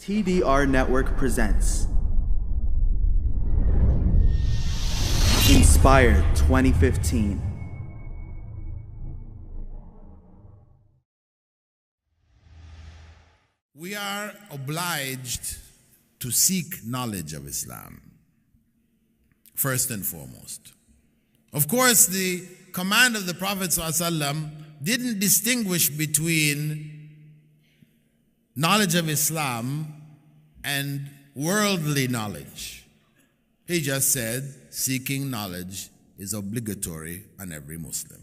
TDR Network presents Inspire 2015. We are obliged to seek knowledge of Islam, first and foremost. Of course, the command of the Prophet ﷺ didn't distinguish between knowledge of Islam and worldly knowledge. He just said seeking knowledge is obligatory on every Muslim.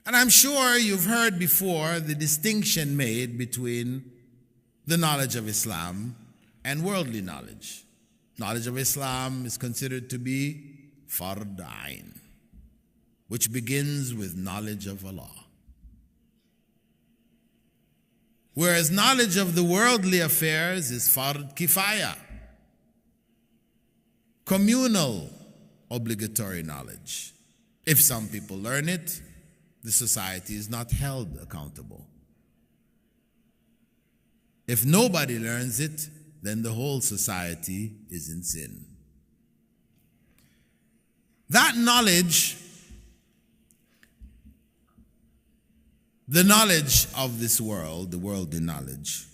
And I'm sure you've heard before the distinction made between the knowledge of Islam and worldly knowledge. Knowledge of Islam is considered to be fard ayn, which begins with knowledge of Allah. Whereas knowledge of the worldly affairs is fard kifaya, communal obligatory knowledge. If some people learn it, the society is not held accountable. If nobody learns it, then the whole society is in sin. That knowledge, the knowledge of this world, the worldly knowledge,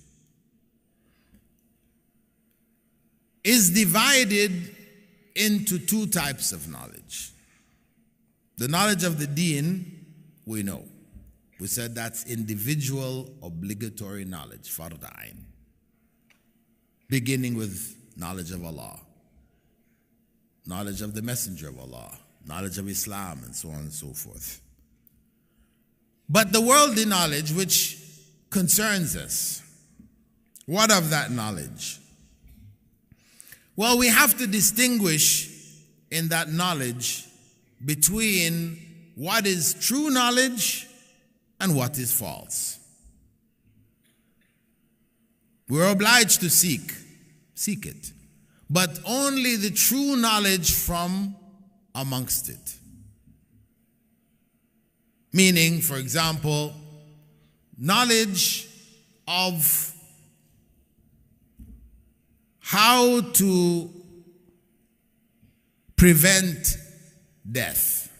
is divided into two types of knowledge. The knowledge of the deen, we know. We said that's individual obligatory knowledge, fard ayn, beginning with knowledge of Allah, knowledge of the Messenger of Allah, knowledge of Islam, and so on and so forth. But the worldly knowledge which concerns us, what of that knowledge? Well, we have to distinguish in that knowledge between what is true knowledge and what is false. We're obliged to seek it, but only the true knowledge from amongst it. Meaning, for example, knowledge of how to prevent death.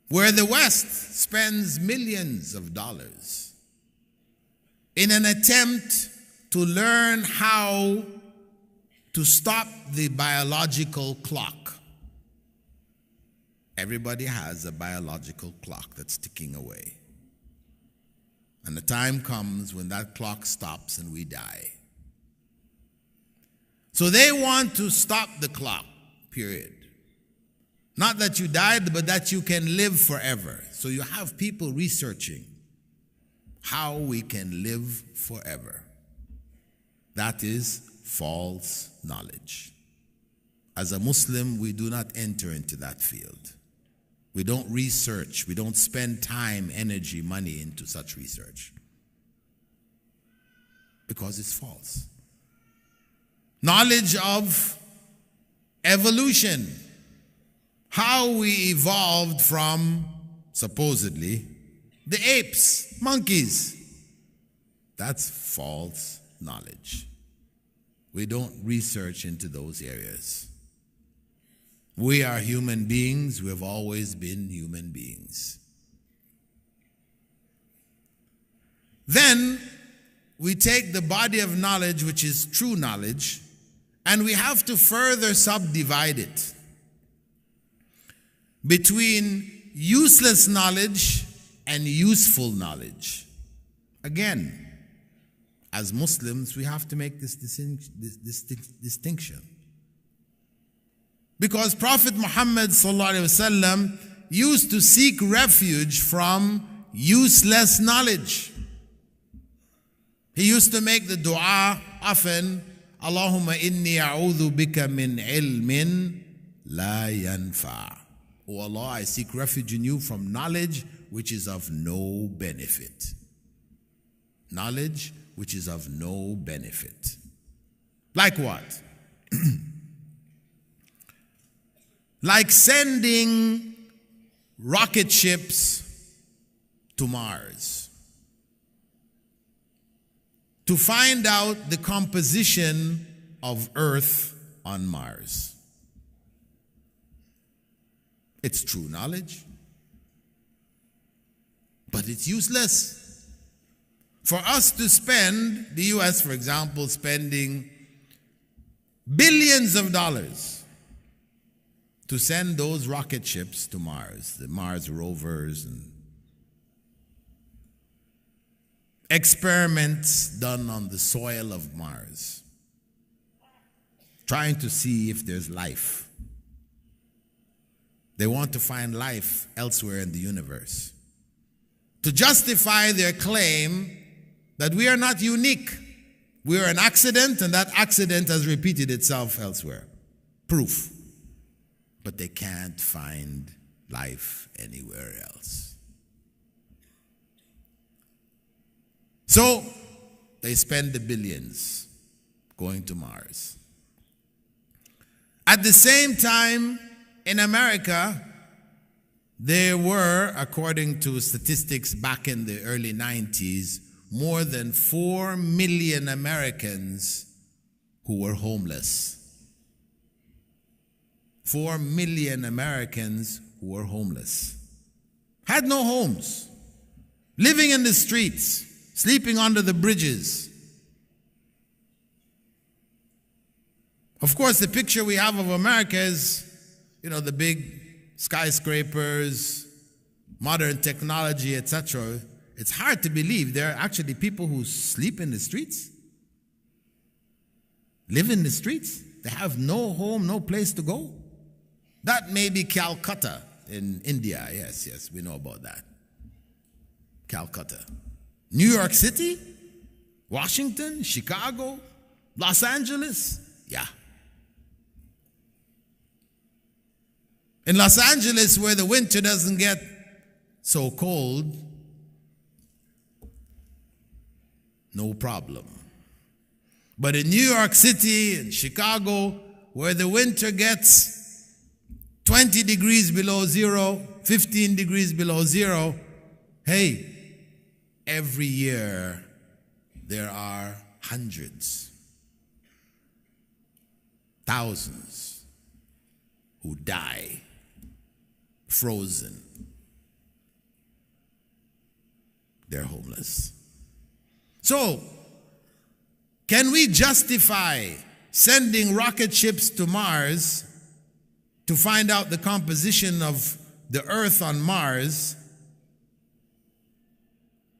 Where the West spends millions of dollars in an attempt to learn how to stop the biological clock. Everybody has a biological clock that's ticking away. And the time comes when that clock stops and we die. So they want to stop the clock, period. Not that you died, but that you can live forever. So you have people researching how we can live forever. That is false knowledge. As a Muslim, we do not enter into that field. We don't research. We don't spend time, energy, money into such research. Because it's false. Knowledge of evolution. How we evolved from, supposedly, the apes, monkeys. That's false knowledge. We don't research into those areas. We are human beings. We have always been human beings. Then we take the body of knowledge, which is true knowledge, and we have to further subdivide it between useless knowledge and useful knowledge. Again, as Muslims, we have to make this distinction. Because Prophet Muhammad ﷺ used to seek refuge from useless knowledge. He used to make the dua often, Allahumma inni a'udhu bika min ilmin la yanfa'. O Allah, I seek refuge in you from knowledge which is of no benefit. Knowledge which is of no benefit. Like what? Like sending rocket ships to Mars. to find out the composition of Earth on Mars. It's true knowledge, but it's useless. For us to spend, the US, for example, spending billions of dollars to send those rocket ships to Mars, the Mars rovers, and experiments done on the soil of Mars, trying to see if there's life. They want to find life elsewhere in the universe, to justify their claim that we are not unique. We are an accident, and that accident has repeated itself elsewhere. Proof. But they can't find life anywhere else. So they spend the billions going to Mars. At the same time, in America, there were, according to statistics back in the early 90s, more than 4 million Americans who were homeless. 4 million Americans who were homeless. Had no homes. Living in the streets. Sleeping under the bridges. Of course, the picture we have of America is, the big skyscrapers, modern technology, etc. It's hard to believe there are actually people who sleep in the streets, live in the streets. They have no home, no place to go. That may be Calcutta in India. Yes, we know about that. Calcutta. New York City, Washington, Chicago, Los Angeles. Yeah. In Los Angeles, where the winter doesn't get so cold, no problem. But in New York City and Chicago, where the winter gets 20 degrees below zero, 15 degrees below zero, hey, every year there are hundreds, thousands who die frozen. They're homeless. So, can we justify sending rocket ships to Mars to find out the composition of the Earth on Mars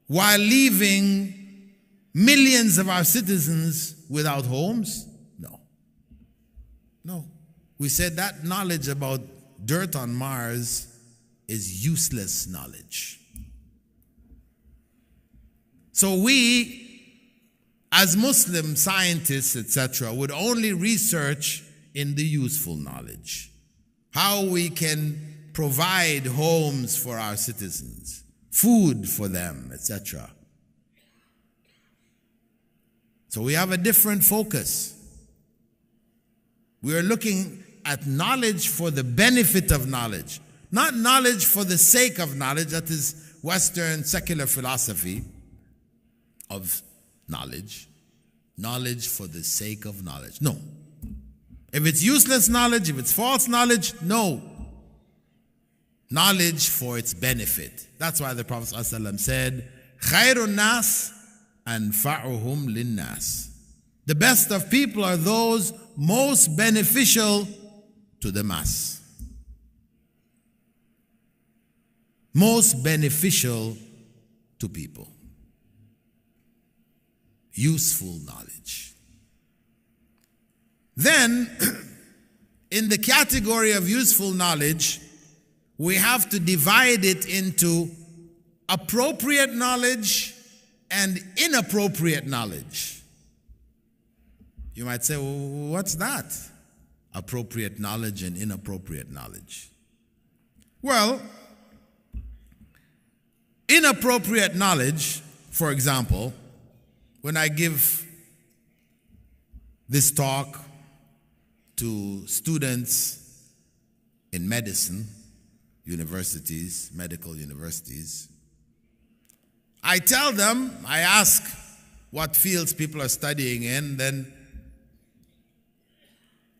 while leaving millions of our citizens without homes? No. We said that knowledge about dirt on Mars is useless knowledge. So we, as Muslim scientists, etc., would only research in the useful knowledge. How we can provide homes for our citizens, food for them, etc. So we have a different focus. We are looking at knowledge for the benefit of knowledge, not knowledge for the sake of knowledge. That is Western secular philosophy of knowledge. Knowledge for the sake of knowledge. No. If it's useless knowledge, if it's false knowledge, no. Knowledge for its benefit. That's why the Prophet ﷺ said, "Khairun nas anfa'uhum linnas." The best of people are those most beneficial to the mass. Most beneficial to people. Useful knowledge. Then, in the category of useful knowledge, we have to divide it into appropriate knowledge and inappropriate knowledge. You might say, well, what's that? Appropriate knowledge and inappropriate knowledge. Well, inappropriate knowledge, for example, when I give this talk to students in medicine, universities, medical universities, I tell them, I ask, what fields people are studying in, then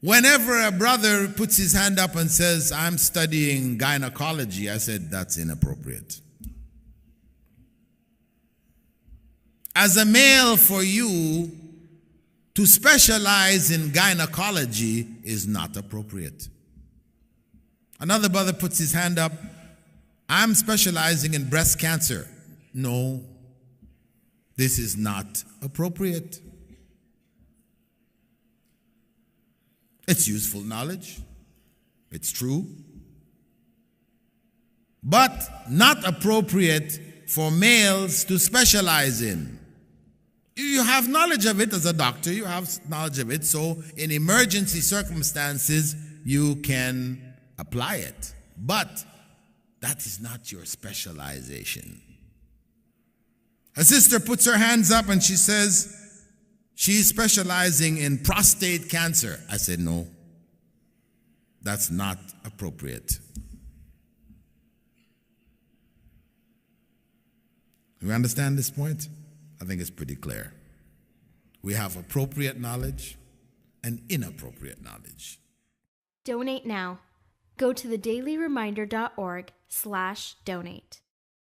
whenever a brother puts his hand up and says, I'm studying gynecology, I said, that's inappropriate. As a male, for you to specialize in gynecology is not appropriate. Another brother puts his hand up, I'm specializing in breast cancer. No, this is not appropriate. It's useful knowledge. It's true. But not appropriate for males to specialize in. You have knowledge of it as a doctor. You have knowledge of it. So in emergency circumstances, you can apply it. But that is not your specialization. A sister puts her hands up and she says she's specializing in prostate cancer. I said, no, that's not appropriate. You understand this point? I think it's pretty clear. We have appropriate knowledge and inappropriate knowledge. Donate now. Go to thedailyreminder.org/donate.